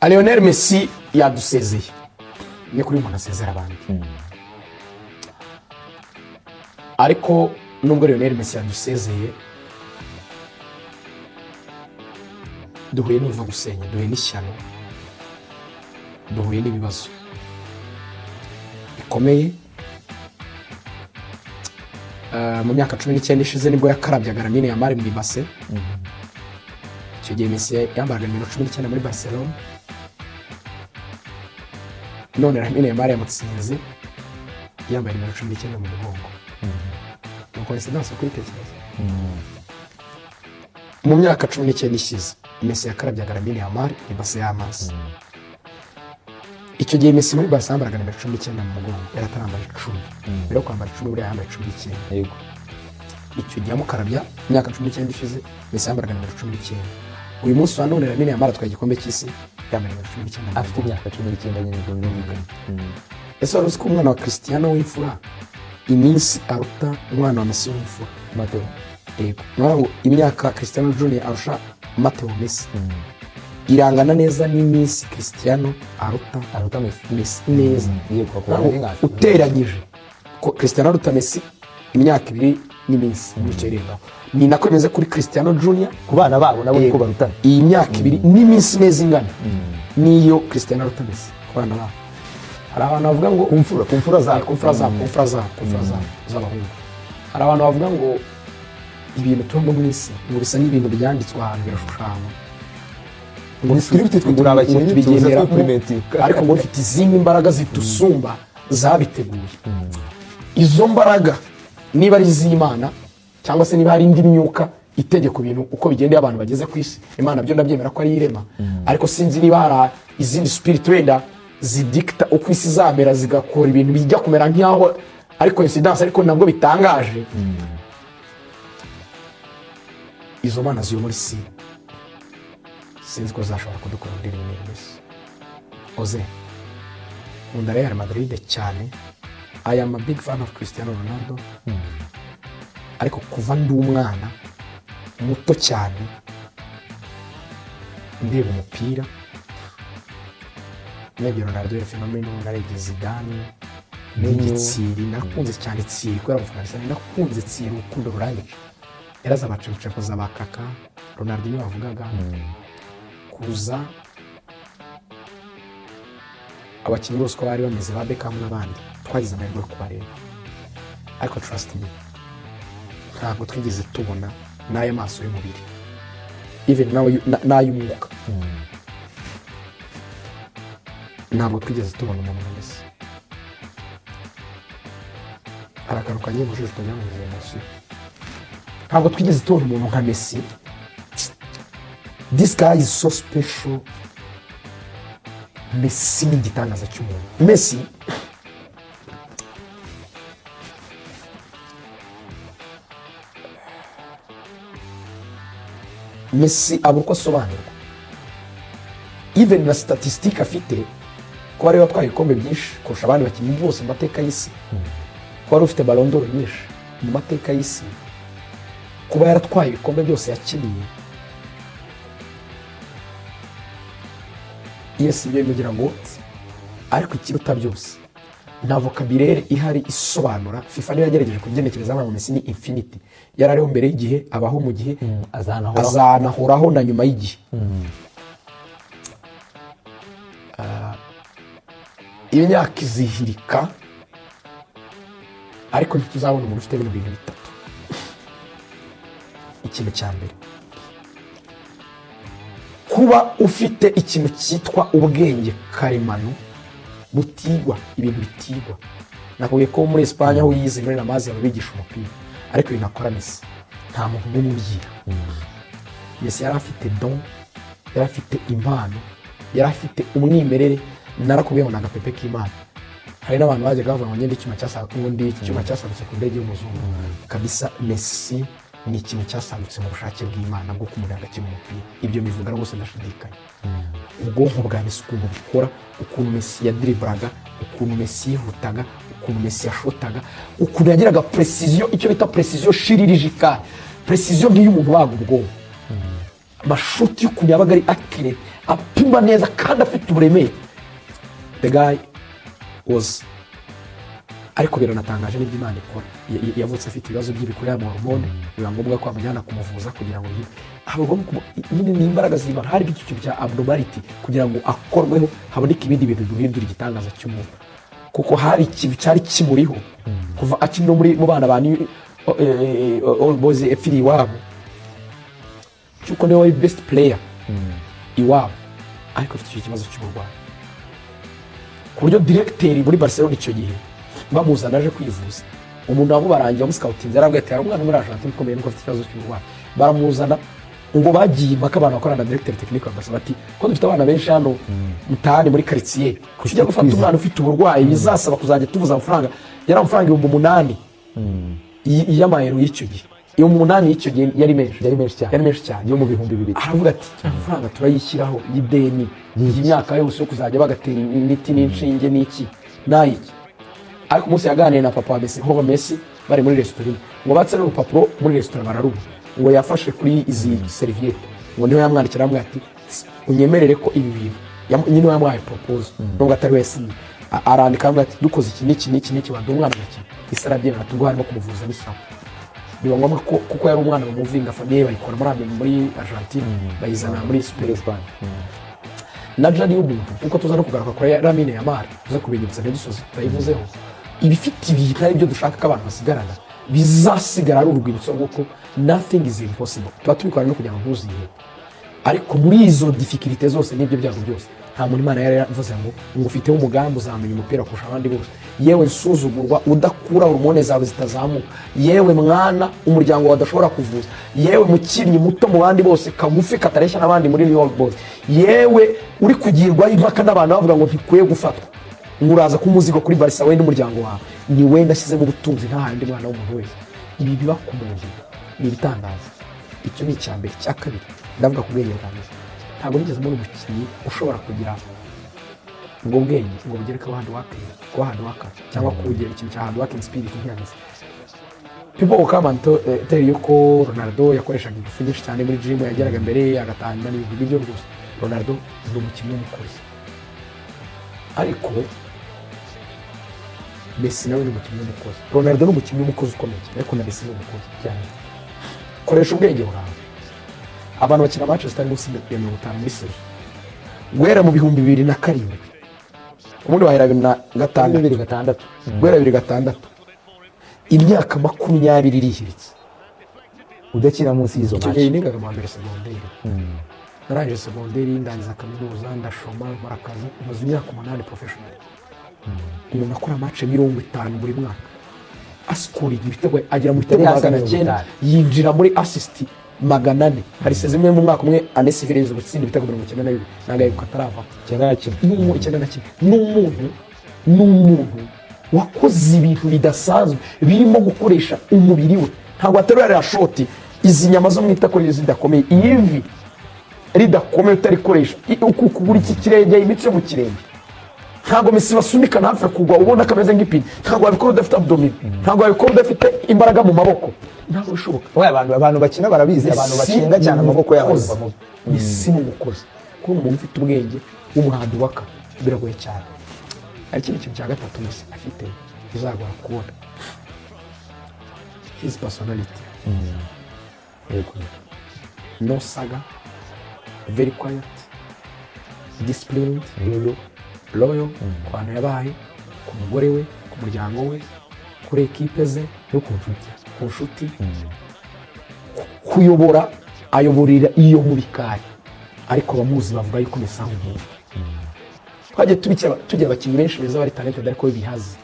Lionel Messi yadusezeye ni kuri umuntu asezera abandi ariko nubwo Lionel Messi yadusezeye duhuye n'uva gusenya, duhuye n'ishyano, duhuye n'ibibazo bikomeye. Mu myaka 19 ishize nibwo yakarabyaga Lamine Yamal mu ibase. Icyo gihe Messi yambaraga nimero 19 muri Barcelona, none Lamine Yamal yamutsinze yambaye nimero 19 mu mugongo. Ni coincidence kwitekereza. Mu myaka 19 ishize Messi yakarabyaga Lamine Yamal mu ibase y'amazi. Icyo gihe Messi muri Barca yambaraga nimero 19 mu mugongo, yaratambaye 10. Mbere yo kwambara 10 buriya yambaye 19. Yego. Icyo gihe amukarabya imyaka 19 ishize Messi yambaraga nimero 19. Uyu munsi wa none Lamine Yamal atwaye igikombe cy'isi yambaye nimero 19. Afite imyaka 19 nyine n'ubwo. Ese wari uzi ko umwana wa Cristiano w'imfura iminsi aruta umwana wa Messi w'imfura? Mateo. Yego. Naho imyaka Cristiano Junior arusha Mateo Messi. Irangana neza n'iminsi Cristiano aruta Messi neza. Yego, uteranyije ko Cristiano aruta Messi imyaka 2 n'iminsi mucerera. Ni nako bimeze kuri Cristiano Junior ku bana babo nabo ko barutana. Iyi myaka 2 n'iminsi neza ingana niyo Cristiano aruta Messi ku bana babo. Hari abantu bavuga ngo kumfura z'abahungu. Hari abantu bavuga ngo ibintu tuba mu isi ngo bisa n'ibintu byanditswe ahantu birashushanywa. Muri script twigura abakinnyi bigendera ariko ngo ufite izindi mbaraga zitusumba zabiteguye. Izo mbaraga niba ari iz'Imana cyangwa se niba hari indi myuka itegeka ibintu uko bigendeye abantu bageze ku isi, Imana byo ndabyemera ko ari irema. Ariko sinzi niba hari izindi spirit wenda zidikta uko isi zamera zigakora ibintu bijya kumera nk'aho ari coincidence ariko nabwo bitangaje. Izo mana ziyo muri si sinzi ko zashobora kudukora indirimbo Messi. Oze nkunda Real Madrid cyane. I am a big fan of Cristiano Ronaldo. Ariko kuva ndi umwana muto cyane ndeba umupira, nebye Ronaldo yari fenomeno, narebye Zidane, nebye Thierry, nakunze cyane Thierry kubera Abafaransa, nakunze Thierry urukundo rurangiye. Yaraza abacuca koza bakaka Ronaldo niwe wavugaga kuza abakinnyi bose ko bari bameze ba Beckham n'abandi twagize amahirwe yo kubareba. Ariko trust me, ntabwo twigeze tubona n'aya maso y'umubiri even n'ay'umwuka. Ntabwo twigeze tubona umuntu nka Messi. Arakaruka nyine mujije tujya mu Messi. Ntabwo twigeze tubona umuntu nka Messi. This guy is so special. Messi ni igitangaza cy'umuntu. Messi abo uko asobanurwa. Even na statistique afite ko ari watwaye ibikombe byinshi kurusha abandi bakinnyi bose mu mateka y'isi. Ko ari ufite Ballon d'Or nyinshi mu mateka y'isi. Kuba yaratwaye ibikombe byose yakiniye. Yes, ibyo bimugira ngo ariko ikiruta byose nta vocabulaire ihari isobanura. FIFA niyo yagerageje kubyenekereza ngo Messi ni infinity. Yarariho mbere y'igihe, abaho mu gihe, azanahoraho na nyuma y'igihe. Imyaka izihirika ariko ntituzabona umuntu ufite bino bintu bitatu. Ikintu cya mbere, kuba ufite ikintu cyitwa ubwenge karemano butigwa, ibintu bitigwa. Nakubwiye ko muri Espagne aho yize muri Namazi babigisha umupira, ariko binakora Messi nta muntu n'umwe ubyira. Messi yari afite don, yari afite impano, yari afite umwimerere. Narakubwiye ngo nagapepe k'Imana. Hari n'abantu bajyaga bavuga ngo ngende icyuma cyasagutse ku ndege y'umuzungu. Kabisa Messi ni ikintu cyasagutse mu bushake bw'Imana bwo kumuranga kimwe umupira. Ibyo bivuga rwose ndashidikanya. Ubwonko bwa Messi ukuntu bukora, ukuntu Messi yadriblaga, ukuntu Messi yihutaga, ukuntu Messi yashotaga, ukuntu yagiraga precision, icyo bita precision chirurgicale, precision nk'iy'umuntu waga ubwonko. Amashuti y'ukuntu yabaga ari accurate, apima neza kandi afite uburemere. The guy was, ariko biranatangaje n'ibyo Imana ikora. Yavutse afite ibibazo by'imikurire y'amahormone, biba ngombwa ko bamujyana kumuvuza kugira ngo nyine ni imbaraga z'Imana. Hari igice cya abnormality kugira ngo akorweho haboneke ibindi bintu bihindura igitangaza cy'umuntu, kuko hari ikintu cyari kimuriho kuva akiri no mu bana ba all boys efiri iwabo, cyuko niwe wari best player iwabo, ariko afite icyo kibazo cy'uburwayi, ku buryo directeur muri Barcelona icyo gihe bamuzana aje kwivuza. Umuntu wabo barangiye bamuscoutinze yarabwiye ati hari umwana muri Argentine ukomeye nuko afite ikibazo cy'uburwayi. Baramuzana ngo bagiye impaka abantu bakorana na directeur technique basaba ati ko dufite abana benshi hano mutahane muri quartier, kujya gufata umwana ufite uburwayi bizasaba kuzajya tuvuza amafaranga. Yari amafaranga 8,000 y'amayero y'icyo gihe. Iyo 8 y'icyo gihe yari menshi cyane yo mu bihumbi 2000. Aravuga ati amafaranga turayishyiraho y'ideni y'imyaka yose yo kuzajya bagatera imiti n'inshinge n'iki n'iki. Ariko umunsi yaganiriye na papa wa Messi, ho Messi bari muri restaurant, ngo batse n'urupapuro muri restaurant bararuba, ngo yafashe kuri izi serviette, ngo niho yamwandikira amwe ati unyemerere ko ibi bintu nyine yamwaye propose nubwo atari wese, arandika amwe ati dukoze iki n'iki wanda umwana gake isarabye natugwa harimo kumuvuza n'isaba. Biba ngombwa ko kuko yari umwana bamuvinga famille bayikora muri Argentine bayizana muri Spain. Na Jani y'umuntu kuko tuza no kugaruka kuri Lamine Yamal, tuza kubinyibutsa ntidusoze tutayivuzeho. Ibifite ibintu ari byo dushaka ko abantu basigarana bizasigara ari urwibutso rw'uko nothing is impossible. Tuba tubikora no kugira ngo ntuzihe, ariko muri izo difficulté zose n'ibyo byago byose nta muntu Imana yari yavuze ngo ufiteho umugambi uzamenya umupira kurusha abandi bose. Yewe nsuzugurwa udakura hormone zawe zitazamuka, yewe mwana umuryango wadashobora kuvuza, yewe mukinnyi muto mu bandi bose kagufi katareshya n'abandi muri New York Boys, yewe uri kugirwa impaka n'abantu bavuga ngo ntikwiye gufatwa, nguraza ku muzigo kuri Barca we n'umuryango wawe, ni we ndashyizemo ubutunzi nta handi mwana w'umuntu wese. Ibi biba ku muntu ni ibitangaza. Icyo ni icyambere. Cya kabiri ndavuga ku bwenge bwanjye, ntabwo nigeze mbona umukinnyi ushobora kugira ngo ubwenge ngo bugere ko hard work cyangwa kugira ikintu cya hard working spirit nk'iyameze. People come and tell you ko Ronaldo yakoreshaga ingufu nyinshi cyane muri gym, yageraga mbere agatanga n'ibintu byo rwose. Ronaldo ni umukinnyi w'umukozi, ariko Messi nawe ni umukinnyi w'umukozi. Ronaldo ni umukinnyi w'umukozi ukomeye, ariko na Messi ni umukozi cyane. Koresha ubwenge burawe. Abantu bakina Manchester munsi ya 50 muri season guhera mu 2007, ubundi wahera 2006 guhera 2006, imyaka 20 irihiritse udakina munsi y'izo match. Nigaga mu mbere secondaire, narangije secondaire ndangiza kaminuza ndashoma marakazi, maze imyaka 8 professional. Umuntu akora match 50 buri mwaka, askora ibitego agera mu bitego 900, yinjira muri assist 400. Hari sezimwe mu mwaka umwe anesiviriza gutsinda ibitego 92 nagaye ko atarava n'umuntu wakoze ibintu bidasanzwe birimo gukoresha umubiri we. Ntabwo aterura shoti izi nyama zo mwita ko zidakomeye, ivi ridakomeye utarikoresha ukugura iki kirenge imitse mu kirenge. Ntabwo Messi basunika hafi kugwa ubona kameze nk'ipine, ntabwo wabikora udafite abdomen, ntabwo wabikora udafite imbaraga mu maboko, ntabwo bishoboka. Abantu bakina barabizi, abantu bacenga cyane amaboko yabo. Messi ni umukozi, ko umuntu ufite ubwenge w'umuhandi waka biragoye cyane. Ari kintu cya gatatu Messi afite bizagora kubona, his personality. No saga, very quiet, disciplined, loyal ku bantu yabaye, ku mugore we, ku muryango we, kuri ekipe ze no ku nshuti. Kuyobora ayoborera iyo mu bikari, ariko bamuzi bavuga yuko Messi nk'umuntu. Twaje tugira abakinnyi benshi beza bari talented ariko bihaze,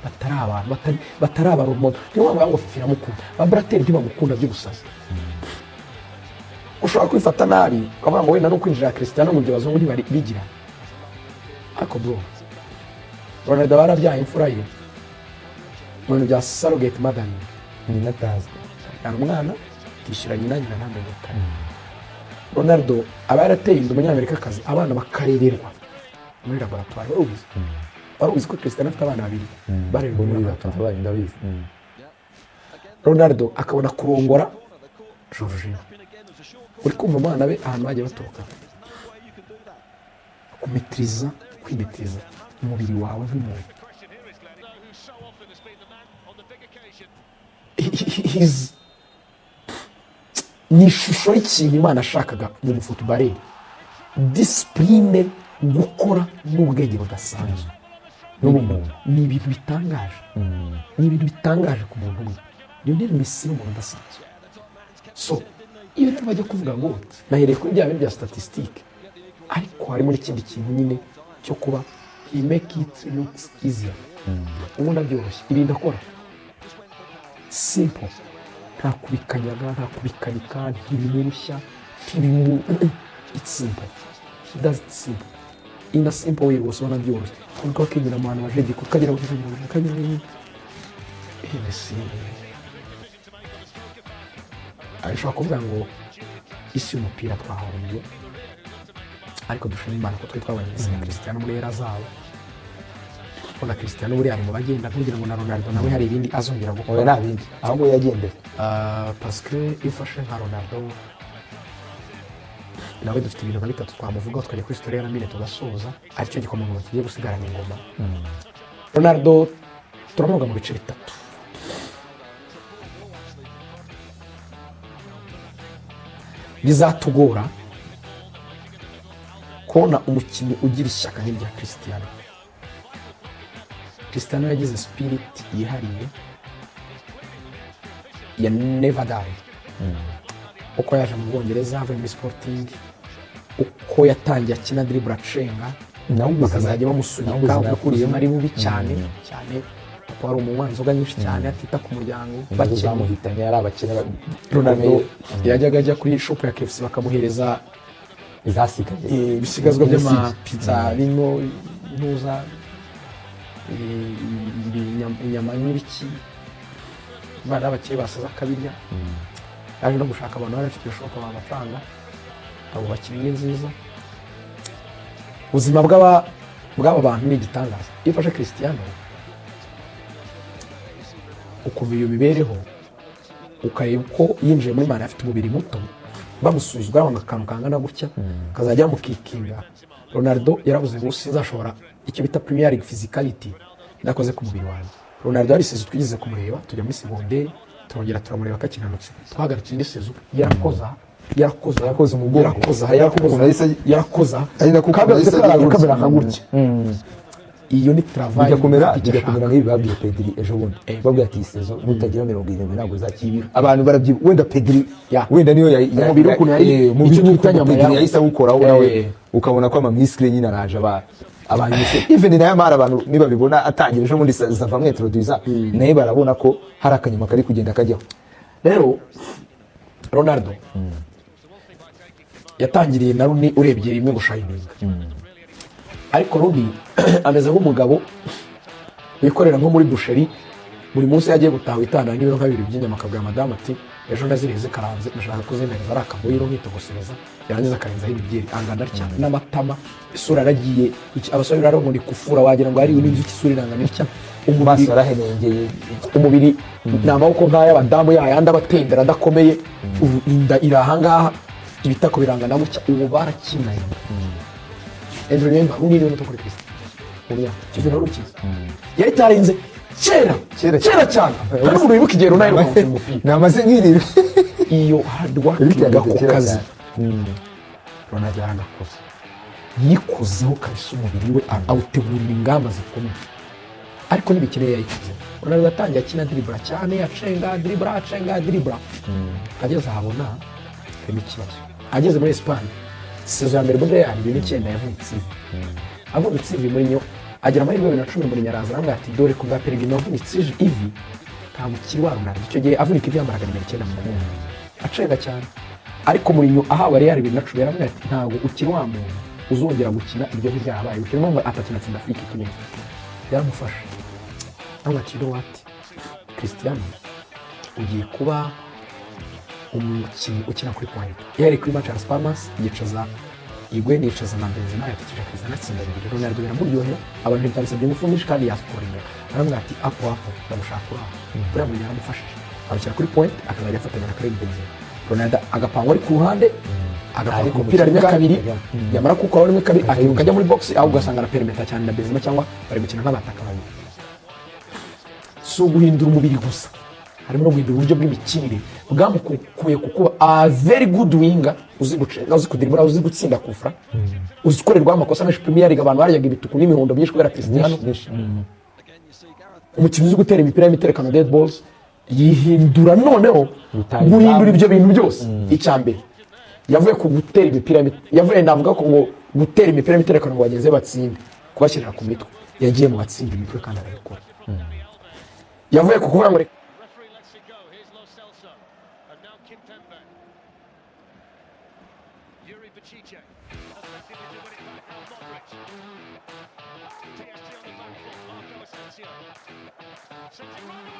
batari abantu batari abarumodo. Niyo mpamvu ngo Fifira mukunda babrateri ntibamukunda byo gusaza. Ushobora kwifata nabi ukavuga ngo wenda no kwinjira Cristiano mu byo bazungu ntibari bigira. Ako bro, Ronaldo barabyaye imfura ye mu bintu bya surrogate mother, ni natazi ari umwana kishyura nyina ntamenyekana. Ronaldo aba yarateye inda umunyamerikakazi, abana bakarererwa muri laboratoire. Waruzi ko Cristiano afite abana babiri barererwa muri laboratoire, ndabizi. Ronaldo akabona kurongora Jorginho, uri kumva umwana be ahantu bagiye baturuka. kwimetiriza umubiri wawe nk'umuntu. Ni ishusho y'ikintu Imana ashakaga mu mufutubareri, disipurine, gukora n'ubwenge budasanzwe n'ubumuntu. Ni ibintu bitangaje, ni ibintu bitangaje ku muntu umwe. Lionel Messi ni umuntu udasanzwe. So iyo rero bajya kuvuga ngo nahereye kuri bya bintu bya statistique, ariko harimo n'ikindi kintu nyine cyo kuba he make it looks easier. Ubona byoroshye ibintu akora simple, nta kubikanyaga, nta kubikanika, ntibimurushya, it's simple. He does it simple, in a simple way. Rwose ubona byoroshye, kuko akenyera abantu baje kukagira Messi ashobora kuvuga ngo isi y'umupira twahombye, ariko dushima Imana ko twabonye Messi na Cristiano muri era zabo. Kubona Cristiano buri ari mu bagenda, kugira ngo na Ronaldo nawe hari ibindi azongera gukora. Oya, nta bindi ahubwo yagendeye parce que ifashe nka Ronaldo nawe dufite ibintu nka bitatu twamuvugaho, tukajya kuri story ya Lamine tugasoza, aricyo gikomangoma tugiye gusigarana ingoma. Ronaldo turamuvuga mu bice bitatu. Bizatugora kubona umukinnyi ugira ishyaka nk'irya Cristiano. Cristiano yagize spirit yihariye ya never die. Uko yaje mu Bwongereza avuye muri Sporting, uko yatangiye akina dribble acenga, bakazajya bamusunika ukuriyemo ari bubi cyane cyane, kuko hari umunywanzoga nyinshi cyane atita ku muryango bamuhitanye ari abakene. Ronaldo yajyaga ajya kuri shop ya KFC bakamuhereza izasigaye ibisigazwa by'amapizza birimo ntuza inyama n'ibiki, bari abakire basaza akabirya. Yaje no gushaka abantu bari bafite ibishoboka amafaranga, abo bakiriye nziza. Ubuzima bw'aba bantu ni igitangaza. Iyo ufashe Cristiano ukumva iyo mibereho, ukareba uko yinjiye muri Mane afite umubiri muto, bamusuzugura akantu kangana gutya, kazajya mukikinga. Ronaldo yaravuze ngo sinzashobora icyo bita Premier League physicality nakoze ku mubiri wanjye. Ronaldo yari sezo twigeze kumureba, tujya muri secondaire, turongera turamureba kakinanutse, twagarutse indi sezo yarakoza umugongo, yarakoza kamera nkagutya. Iyo ni travail kumera nk'ibi babwiye Pedri ejo bundi, babwiye ati sezo nutagira 70 ntabwo uzakibira. Abantu barabyi wenda Pedri wenda niyo umubiri ukuntu yari mu bice Pedri yahise awukoraho nawe ukabona ko amamiskle nyine araje abantu even nayo mara abantu niba bibona atangira ejo bundi zava mwintroduza naye barabona ko hari akanyuma kari kugenda kajyaho. Rero Ronaldo yatangiriye na Rooney urebye rimwe gushayininga, ariko Rooney ameze nk'umugabo wikorera nko muri boucherie, buri munsi yagiye gutaha itandana n'ibiro nka 2 by'inyama, akabwira madame ati ejo ndazirize karanze, ndashaka kuzimereza ari akaboyiro nkitogosereza, yarangiza akarenzaho ibibyeri angana atya n'amatama, isura aragiye. Abasore rero ngo ni kufura, wagira ngo ari n'inzu isura irangana itya, umubiri arahenengeye, umubiri n'amaboko nk'ay'abadamu yayandi abatendera adakomeye, inda iri ahangaha, ibitako birangana gutya. Ubu barakinanye Rooney niwe muto kuri Cristiano, kizi na rukiza yari tarenze kera cyane. Kandi umuntu wibuka igihe Ronaldo yari umupira namaze nk'iri iyo hard work ku kazi. Ronaldo yaranakoze, yikozeho kabisa umubiri we, awutegurira ingamba zikomeye, ariko n'ibikeneye yayikoze. Ronaldo yatangiye akina dribble cyane, acenga dribble, ageze ahabona harimo ikibazo. Ageze muri Espagne sezo ya mbere muri Real 2009 yavunitse ivi muri nyo, agera muri 2010 muri Nyaraza aramubwira ati dore ku bwa Pellegrini wavunitse ivi nta mukiri wa Ronaldo. Icyo gihe avunika ivi yambaraga 9 mu muntu, acenga cyane. Ariko muri nyo ahawe Real 2010 yaramubwira ati ntabwo ukiri wa muntu uzongera gukina ibyo byabaye, ukirimo ngo atakina tsinda Afrika kimwe. Yaramufasha amwakiro wati Cristiano ugiye kuba umukinnyi ukina kuri point. Yari kuri match ya Las Palmas yicaza Higuain, yicaza na Benzema, yatekereje Cristiano atsinda bibiri. Ronaldo biramuryohera, abantu ntibamusabye umufunisha kandi yasporinga. Aramubwira ati apo ndamushaka uraho. Buriya muri yaramufashije, abashyira kuri point, akazajya afatanya na Karim Benzema. Ronaldo agapanga ari ku ruhande, agakora Ariko ku mupira mu rimwe kibuga, kabiri yeah. yamara kuwukora rimwe kabiri akiruka ajya muri box ahubwo ugasanga araperimeta cyane na Benzema cyangwa bari gukina nk'abataka babiri. Si uguhindura umubiri gusa, harimo no guhindura uburyo bw'imikinire bwamukuye kukuba a very good winger, uzi gucenga, uzi kudiribura, uzi gutsinda kufra, uzi gukorerwa amakosa menshi. Premier League abantu baryaga ibituku n'imihondo byinshi kubera Cristiano. Umukinnyi uzi gutera imipira y'imiterekano dead balls, yihindura noneho guhindura ibyo bintu byose. Icya mbere yavuye ku gutera imipira, yavuye navuga ko ngo gutera imipira y'imiterekano ngo bagenze batsinde, kubashyirira ku mitwe, yagiye mu batsinda imitwe kandi arabikora. Yavuye ku kuvuga ngo PSG on the back foot, Marco Asensio. Something wrong.